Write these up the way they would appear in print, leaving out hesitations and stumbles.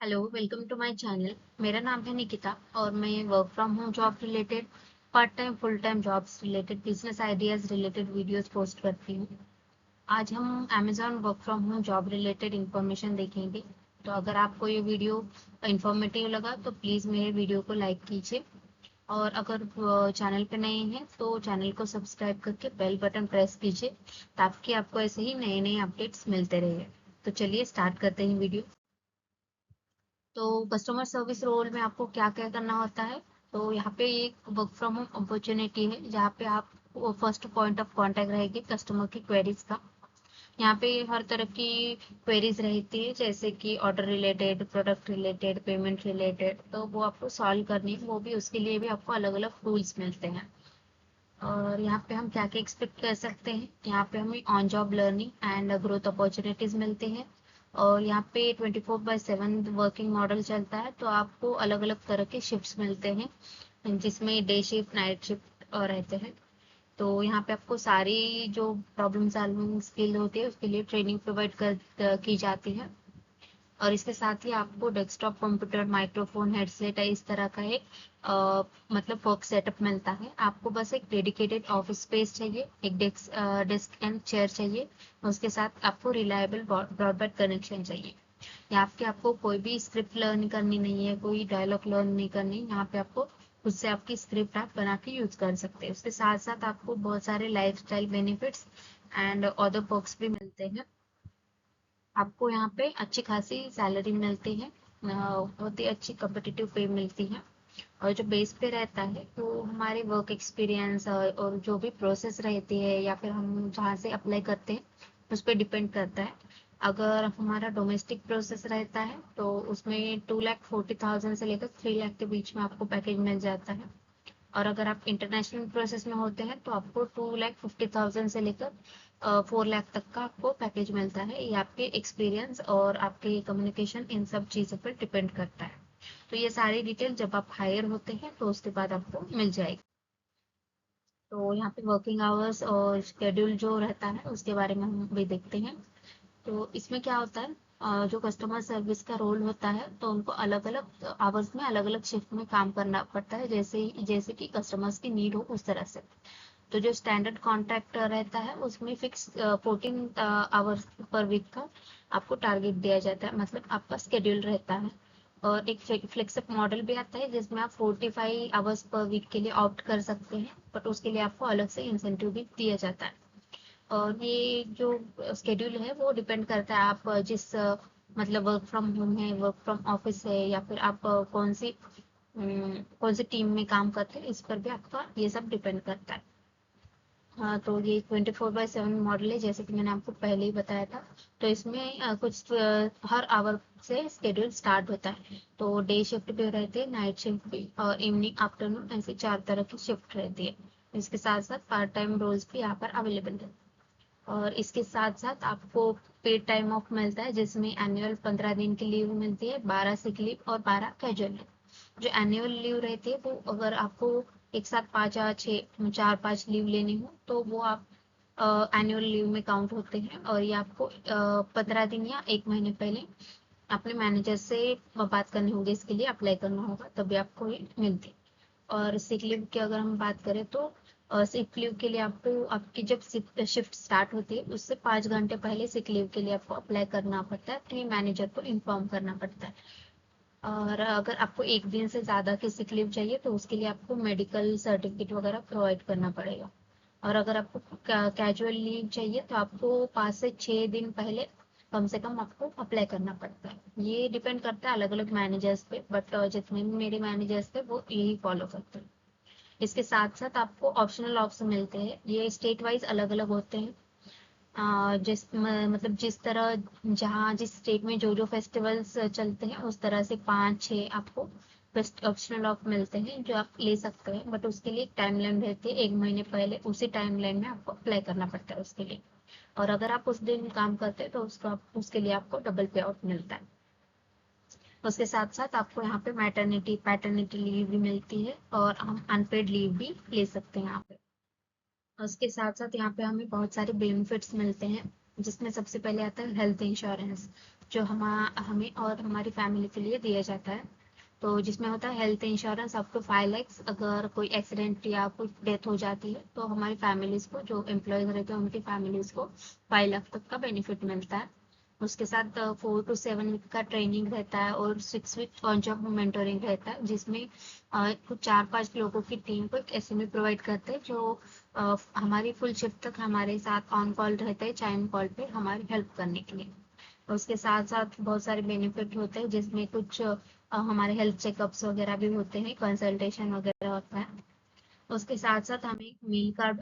Hello, welcome to my channel. मेरा नाम है निकिता और मैं work from home job related, part time full time jobs related, business ideas related videos post करती हूँ। आज हम Amazon work from home job related information देखेंगे। तो अगर आपको ये वीडियो इंफॉर्मेटिव लगा तो प्लीज़ मेरे वीडियो को लाइक कीजिए, और अगर चैनल पे नए हैं तो चैनल को सब्सक्राइब करके बेल बटन प्रेस कीजिए, ताकि आपको ऐसे ही नए नए अपडेट्स मिलते रहे। तो चलिए स्टार्ट करते हैं वीडियो। तो कस्टमर सर्विस रोल में आपको क्या क्या करना होता है। तो यहाँ पे एक वर्क फ्रॉम होम अपॉर्चुनिटी है, जहाँ पे आप फर्स्ट पॉइंट ऑफ कांटेक्ट रहेगी कस्टमर की क्वेरीज का। यहाँ पे हर तरह की क्वेरीज रहती है, जैसे कि order related, product related, payment related, तो वो आपको सॉल्व करनी है। वो भी उसके लिए भी आपको अलग अलग टूल्स मिलते हैं। और यहाँ पे हम क्या क्या एक्सपेक्ट कर सकते हैं, यहाँ पे हमें on job learning and growth opportunities मिलती हैं। और यहाँ पे 24/7 वर्किंग मॉडल चलता है, तो आपको अलग अलग तरह के शिफ्ट्स मिलते हैं, जिसमें डे शिफ्ट, नाइट शिफ्ट रहते हैं। तो यहाँ पे आपको सारी जो प्रॉब्लम सॉल्विंग स्किल होती है उसके लिए ट्रेनिंग प्रोवाइड की जाती है। और इसके साथ ही आपको डेस्कटॉप कंप्यूटर, माइक्रोफोन, हेडसेट इस तरह का एक मतलब वर्क सेटअप मिलता है। आपको बस एक डेडिकेटेड ऑफिस स्पेस चाहिए, एक डेस्क एंड चेयर चाहिए। उसके साथ आपको रिलायबल ब्रॉडबैंड कनेक्शन चाहिए। यहाँ पे आपको कोई भी स्क्रिप्ट लर्न करनी नहीं है, कोई डायलॉग लर्न नहीं करनी। यहाँ पे आपको खुद से आपकी स्क्रिप्ट आप बना के यूज कर सकते हैं। उसके साथ साथ आपको बहुत सारे lifestyle benefits and other perks भी मिलते हैं। आपको यहाँ पे अच्छी खासी सैलरी मिलती है, बहुत ही अच्छी कम्पिटिटिव पे मिलती है। और जो बेस पे रहता है वो हमारे वर्क एक्सपीरियंस और जो भी प्रोसेस रहती है, या फिर हम जहाँ से अप्लाई करते हैं उस पर डिपेंड करता है। अगर हमारा डोमेस्टिक प्रोसेस रहता है तो उसमें 2,40,000 से लेकर 3 लाख के बीच में आपको पैकेज मिल जाता है। और अगर आप इंटरनेशनल प्रोसेस में होते हैं तो आपको 2,50,000 से लेकर 4 लाख तक का आपको पैकेज मिलता है। ये आपके एक्सपीरियंस और आपके कम्युनिकेशन इन सब चीज़ों पर डिपेंड करता है। तो ये सारी डिटेल जब आप हायर होते हैं तो उसके बाद आपको मिल जाएगी। तो यहाँ पे वर्किंग आवर्स और शेड्यूल जो रहता है उसके बारे में हम भी देखते हैं। तो इसमें क्या होता है, जो कस्टमर सर्विस का रोल होता है तो उनको अलग अलग आवर्स में अलग अलग शिफ्ट में काम करना पड़ता है, जैसे कि कस्टमर्स की नीड हो उस तरह से। तो जो स्टैंडर्ड कॉन्ट्रैक्ट रहता है उसमें फिक्स 14 आवर्स पर वीक का आपको टारगेट दिया जाता है, मतलब आपका स्केड्यूल रहता है। और एक फ्लेक्सिबल मॉडल भी आता है जिसमें आप 45 आवर्स पर वीक के लिए ऑप्ट कर सकते हैं, बट उसके लिए आपको अलग से इंसेंटिव भी दिया जाता है। और ये जो स्केड्यूल है वो डिपेंड करता है आप मतलब वर्क फ्रॉम होम है, वर्क फ्रॉम ऑफिस है, या फिर आप कौन सी टीम में काम करते हैं, इस पर भी आपका ये सब डिपेंड करता है। हाँ, तो ये 24/7 मॉडल है, जैसे कि मैंने आपको पहले ही बताया था। तो इसमें हर आवर से स्केड्यूल स्टार्ट होता है। तो डे शिफ्ट भी रहती है, नाइट शिफ्ट भी, और इवनिंग, आफ्टरनून, ऐसे 4 तरह की शिफ्ट रहती है। इसके साथ साथ पार्ट टाइम रोल्स भी यहाँ पर अवेलेबल है। और इसके साथ साथ आपको पेड टाइम ऑफ मिलता है, जिसमें एनुअल 15 दिन की लीव मिलती है, 12 सिक लीव और 12 कैजुअल लीव। जो एनुअल लीव रहती है वो अगर आपको एक साथ 4-5 लीव लेनी हो तो वो आप एनुअल लीव में काउंट होते हैं, और ये आपको 15 दिन या 1 महीने पहले अपने मैनेजर से बात करनी होगी, इसके लिए अप्लाई करना होगा, तभी आपको ये मिलती है। और सिक लीव की अगर हम बात करें तो सिक लीव के लिए आपको आपकी जब शिफ्ट स्टार्ट होती है उससे 5 घंटे पहले सिक लीव के लिए आपको अप्लाई करना पड़ता है, अपने मैनेजर को इन्फॉर्म करना पड़ता है। और अगर आपको एक दिन से ज़्यादा की सिक लीव चाहिए तो उसके लिए आपको मेडिकल सर्टिफिकेट वगैरह प्रोवाइड करना पड़ेगा। और अगर आपको कैजुअल लीव चाहिए तो आपको 5 से 6 दिन पहले कम से कम आपको अप्लाई करना पड़ता है। ये डिपेंड करता है अलग अलग मैनेजर्स पे, बट जितने भी मेरे मैनेजर्स थे वो यही फॉलो करते हैं। इसके साथ साथ आपको ऑप्शनल ऑप्शन मिलते हैं, ये स्टेट वाइज अलग अलग होते हैं। मतलब जिस तरह, जहाँ जिस स्टेट में जो जो फेस्टिवल्स चलते हैं उस तरह से 5-6 आपको बेस्ट ऑप्शनल ऑफ मिलते हैं जो आप ले सकते हैं, बट उसके लिए एक टाइम लाइन रहती है, 1 महीने पहले उसी टाइम लाइन में आपको अप्लाई करना पड़ता है उसके लिए। और अगर आप उस दिन काम करते हैं तो उसके लिए आपको डबल पे आउट मिलता है। उसके साथ साथ आपको यहाँ पे मैटरनिटी पैटर्निटी लीव भी मिलती है, और हम अनपेड लीव भी ले सकते हैं यहाँ पे। उसके साथ साथ यहाँ पे हमें बहुत सारे बेनिफिट्स मिलते हैं। जिसमें सबसे पहले आता है हेल्थ इंश्योरेंस, जो हमें और हमारी फैमिली के लिए दिया जाता है। तो जिसमें होता है health insurance up to 5 lakhs, अगर कोई एक्सीडेंट या कोई डेथ हो जाती है तो हमारी फैमिलीज को, जो एम्प्लॉयज रहते हैं उनकी फैमिलीज को 5 लाख तक का बेनिफिट मिलता है। उसके साथ 4 to 7 वीक का ट्रेनिंग रहता है और 6 वीक ऑन जॉब मेंटोरिंग रहता है, जिसमें कुछ 4-5 लोगों की टीम को एक एसएमई प्रोवाइड करते हैं, जो हमारी फुल शिफ्ट तक हमारे साथ ऑन कॉल रहते हैं, टाइम कॉल पे हमारी हेल्प करने के लिए। उसके साथ साथ बहुत सारे बेनिफिट होते हैं, जिसमें कुछ हमारे हेल्थ चेकअप्स वगैरह भी होते हैं, कंसल्टेशन वगैरह होता है। उसके साथ साथ हमें एक मील कार्ड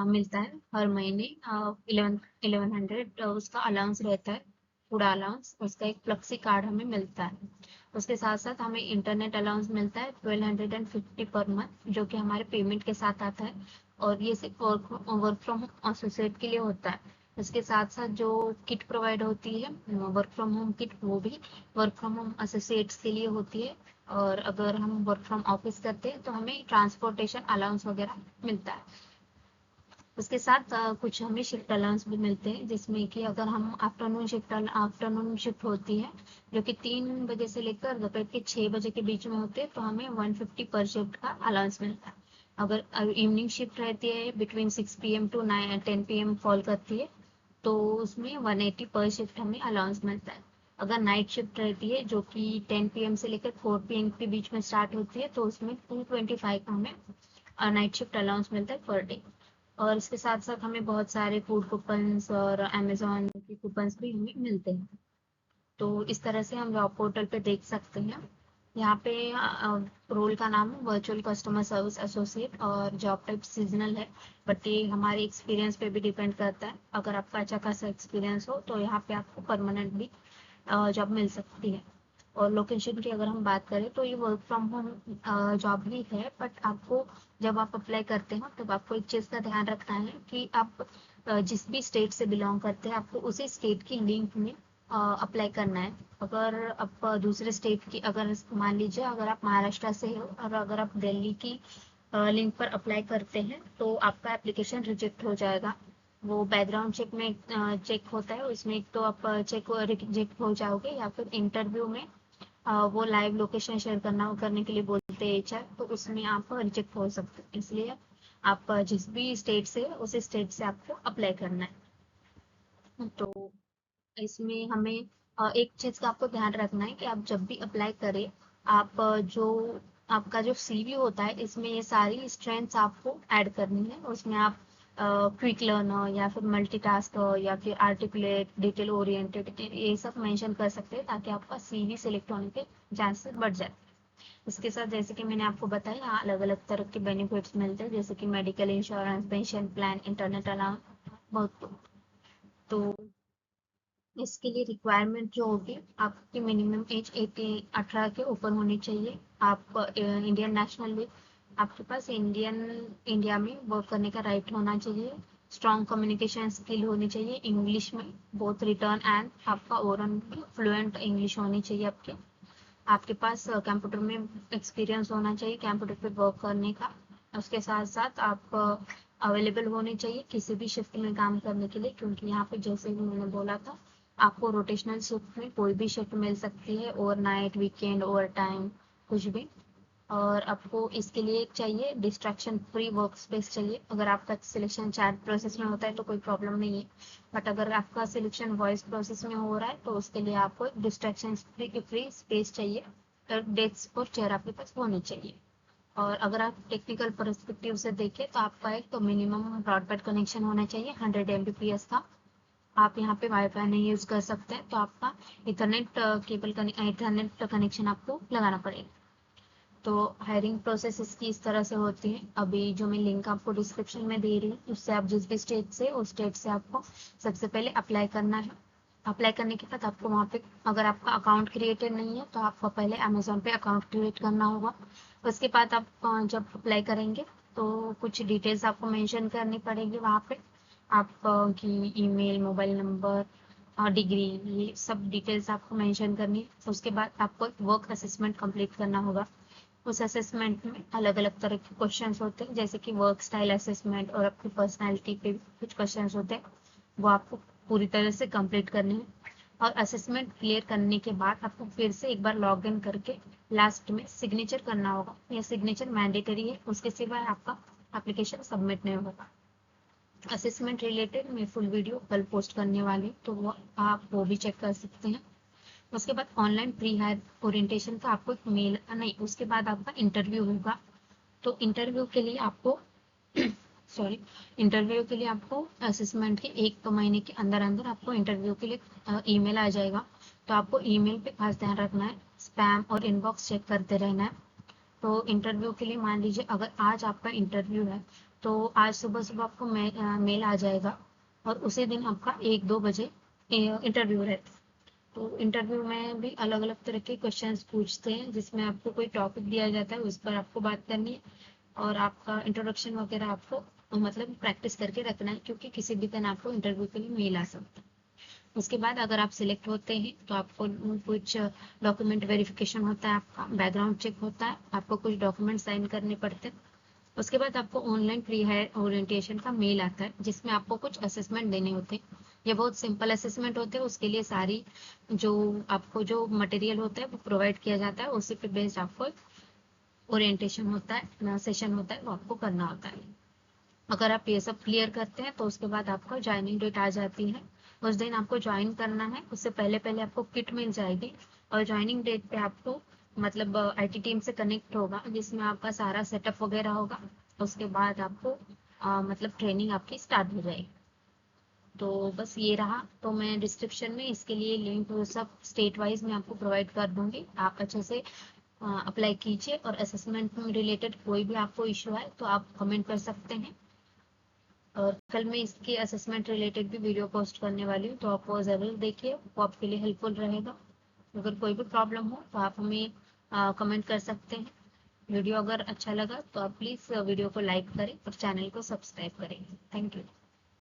मिलता है हर महीने, 1100 उसका अलाउंस रहता है, फूड अलाउंस। उसका एक फ्लेक्सी कार्ड हमें मिलता है। उसके साथ साथ हमें इंटरनेट अलाउंस मिलता है 1250 पर मंथ, जो कि हमारे पेमेंट के साथ आता है, और ये सिर्फ वर्क फ्रॉम एसोसिएट के लिए होता है। इसके साथ साथ जो किट प्रोवाइड होती है, वर्क फ्रॉम होम किट, वो भी वर्क फ्रॉम होम एसोसिएट्स के लिए होती है। और अगर हम वर्क फ्रॉम ऑफिस करते हैं तो हमें ट्रांसपोर्टेशन अलाउंस वगैरह मिलता है। उसके साथ कुछ हमें शिफ्ट अलाउंस भी मिलते हैं, जिसमें कि अगर हम आफ्टरनून शिफ्ट होती है, जो कि 3 बजे से लेकर दोपहर के 6 बजे के बीच में होते हैं, तो हमें 150 पर शिफ्ट का अलाउंस मिलता है। अगर इवनिंग शिफ्ट रहती है between 6 PM to 10 PM fall करती है, तो उसमें 180 पर शिफ्ट हमें अलाउंस मिलता है। अगर नाइट शिफ्ट रहती है, जो कि 10 PM से लेकर 4 PM के बीच में स्टार्ट होती है, तो उसमें 225 हमें नाइट शिफ्ट अलाउंस मिलता है पर डे। और इसके साथ साथ हमें बहुत सारे फूड कूपन्स और अमेजोन के कूपन्स भी हमें मिलते हैं। तो इस तरह से हम जॉब पोर्टल पे देख सकते हैं। यहाँ पे रोल का नाम है वर्चुअल कस्टमर सर्विस एसोसिएट, और जॉब टाइप सीजनल है, बट ये हमारे एक्सपीरियंस पे भी डिपेंड करता है। अगर आपका अच्छा खासा एक्सपीरियंस हो तो यहाँ पे आपको परमानेंट भी जॉब मिल सकती है। और लोकेशन की अगर हम बात करें तो ये वर्क फ्रॉम होम जॉब ही है, बट आपको जब आप अप्लाई करते हो तब आपको एक चीज़ का ध्यान रखना है कि आप जिस भी स्टेट से बिलोंग करते हैं, आपको उसी स्टेट की लिंक में अप्लाई करना है। अगर आप दूसरे स्टेट की, अगर मान लीजिए अगर आप महाराष्ट्र से हो और अगर आप दिल्ली की लिंक पर अप्लाई करते हैं, तो आपका एप्लीकेशन रिजेक्ट हो जाएगा। वो बैकग्राउंड चेक में चेक होता है, उसमें एक तो आप चेक रिजेक्ट हो जाओगे, या फिर इंटरव्यू में वो लाइव लोकेशन शेयर करने के लिए बोलते हैं एचआर, तो उसमें आप रिजेक्ट हो सकते हैं। इसलिए आप जिस भी स्टेट से उस स्टेट से आपको अप्लाई करना है। तो इसमें हमें एक चीज़ का आपको ध्यान रखना है कि आप जब भी अप्लाई करें, आप जो आपका जो सीवी होता है, इसमें ये सारी स्ट्रेंथ्स आपको ऐड करनी है। उसमें आप क्विक लर्नर या फिर मल्टीटास्कर या फिर आर्टिकुलेट, डिटेल ओरिएंटेड, ये सब मेंशन कर सकते हैं, ताकि आपका सीवी सिलेक्ट होने के चांसेस बढ़ जाए। इसके साथ जैसे कि मैंने आपको बताया, यहाँ अलग अलग तरह के बेनिफिट्स मिलते हैं, जैसे कि medical insurance, pension plan, internet allowance, बहुत कुछ। तो इसके लिए रिक्वायरमेंट जो होगी, आपकी मिनिमम एज 18 के ऊपर होनी चाहिए। आप इंडियन नेशनल भी, आपके पास इंडिया में वर्क करने का राइट होना चाहिए। स्ट्रॉन्ग कम्युनिकेशन स्किल होनी चाहिए इंग्लिश में, बोथ रिटर्न एंड आपका ओरल भी फ्लुएंट इंग्लिश होनी चाहिए आपके। आपके पास कंप्यूटर में एक्सपीरियंस होना चाहिए, कंप्यूटर पे वर्क करने का। उसके साथ साथ आप अवेलेबल होने चाहिए किसी भी शिफ्ट में काम करने के लिए, क्योंकि यहाँ पे जैसे भी मैंने बोला था, आपको रोटेशनल शिफ्ट में कोई भी शिफ्ट मिल सकती है, ओवरनाइट, वीकेंड, ओवर टाइम, कुछ भी। और आपको इसके लिए एक चाहिए डिस्ट्रैक्शन फ्री वर्क स्पेस चाहिए। अगर आपका सिलेक्शन चैट प्रोसेस में होता है तो कोई प्रॉब्लम नहीं है, बट अगर आपका सिलेक्शन वॉइस प्रोसेस में हो रहा है तो उसके लिए आपको डिस्ट्रैक्शन फ्री स्पेस चाहिए, और डेस्क और चेयर आपके पास होनी चाहिए। और अगर आप टेक्निकल पर्सपेक्टिव से देखें तो आपका एक तो मिनिमम ब्रॉडबैंड कनेक्शन होना चाहिए 100 Mbps का। आप यहाँ पे वाईफाई नहीं यूज कर सकते हैं, तो आपका इथरनेट कनेक्शन आपको लगाना पड़ेगा। तो हायरिंग प्रोसेस इसकी इस तरह से होती है। अभी जो मैं लिंक आपको डिस्क्रिप्शन में दे रही हूँ, उससे आप जिस भी स्टेट से, उस स्टेट से आपको सबसे पहले अप्लाई करना है। अप्लाई करने के बाद आपको वहाँ पे, अगर आपका अकाउंट क्रिएटेड नहीं है तो आपको पहले अमेजोन पे अकाउंट क्रिएट करना होगा। उसके बाद आप जब अप्लाई करेंगे तो कुछ डिटेल्स आपको मेंशन करनी पड़ेगी वहाँ पे, आपकी ईमेल, मोबाइल नंबर, डिग्री, ये सब डिटेल्स आपको मेंशन करनी है। उसके बाद आपको एक वर्क असेसमेंट कंप्लीट करना होगा। उस असेसमेंट में अलग अलग तरह के क्वेश्चंस होते हैं, जैसे कि वर्क स्टाइल असेसमेंट, और आपकी पर्सनैलिटी पे भी कुछ क्वेश्चंस होते हैं, वो आपको पूरी तरह से कंप्लीट करने हैं। और असेसमेंट क्लियर करने के बाद आपको फिर से एक बार लॉग इन करके लास्ट में सिग्नेचर करना होगा। यह सिग्नेचर मैंडेटरी है, उसके सिवाय आपका एप्लीकेशन सबमिट नहीं होगा। असेसमेंट रिलेटेड मैं फुल वीडियो कल पोस्ट करने वाली हूँ, तो वो आप वो भी चेक कर सकते हैं। उसके बाद ऑनलाइन प्री हायर ओरिएंटेशन का आपको एक मेल नहीं, उसके बाद आपका इंटरव्यू होगा। तो इंटरव्यू के लिए आपको सॉरी इंटरव्यू के लिए आपको असेसमेंट के 1 महीने के अंदर अंदर आपको इंटरव्यू के लिए ईमेल आ जाएगा। तो आपको ईमेल पे खास ध्यान रखना है, स्पैम और इनबॉक्स चेक करते रहना है। तो इंटरव्यू के लिए मान लीजिए अगर आज आपका इंटरव्यू है तो आज सुबह सुबह आपको मेल आ जाएगा और उसी दिन आपका 1-2 बजे इंटरव्यू रहता है। तो इंटरव्यू में भी अलग अलग तरह के क्वेश्चंस पूछते हैं, जिसमें आपको कोई टॉपिक दिया जाता है उस पर आपको बात करनी है और आपका इंट्रोडक्शन वगैरह आपको मतलब प्रैक्टिस करके रखना है, क्योंकि किसी भी दिन आपको इंटरव्यू के लिए मेल आ सकता है। उसके बाद अगर आप सिलेक्ट होते हैं तो आपको कुछ डॉक्यूमेंट वेरिफिकेशन होता है, आपका बैकग्राउंड चेक होता है, आपको कुछ डॉक्यूमेंट साइन करने पड़ते हैं। उसके बाद आपको ऑनलाइन प्री हायर ओरिएंटेशन का मेल आता है, जिसमें आपको कुछ असेसमेंट देने होते हैं। ये बहुत सिंपल असेसमेंट होते हैं, उसके लिए सारी जो आपको जो मटेरियल होता है वो प्रोवाइड किया जाता है, उसी पे बेस्ड आपको ओरिएंटेशन होता है, सेशन होता है, वो आपको करना होता है। अगर आप ये सब क्लियर करते हैं तो उसके बाद आपको ज्वाइनिंग डेट आ जाती है। उस दिन आपको ज्वाइन करना है, उससे पहले पहले आपको किट मिल जाएगी और ज्वाइनिंग डेट पे आपको मतलब आईटी टीम से कनेक्ट होगा, जिसमें आपका सारा सेटअप वगैरह होगा। उसके बाद आपको मतलब ट्रेनिंग आपकी स्टार्ट हो जाएगी। तो बस ये रहा। तो मैं डिस्क्रिप्शन में इसके लिए लिंक वो सब स्टेट वाइज मैं आपको प्रोवाइड कर दूंगी, आप अच्छे से अप्लाई कीजिए। और असेसमेंट में रिलेटेड कोई भी आपको इशू है तो आप कमेंट कर सकते हैं। और कल मैं इसके असेसमेंट रिलेटेड भी वीडियो पोस्ट करने वाली हूँ, तो आप वो ज़रूर देखिए, वो आपके लिए हेल्पफुल रहेगा। अगर कोई भी प्रॉब्लम हो तो आप हमें कमेंट कर सकते हैं। वीडियो अगर अच्छा लगा तो आप प्लीज़ वीडियो को लाइक करें और चैनल को सब्सक्राइब करें। Thank you.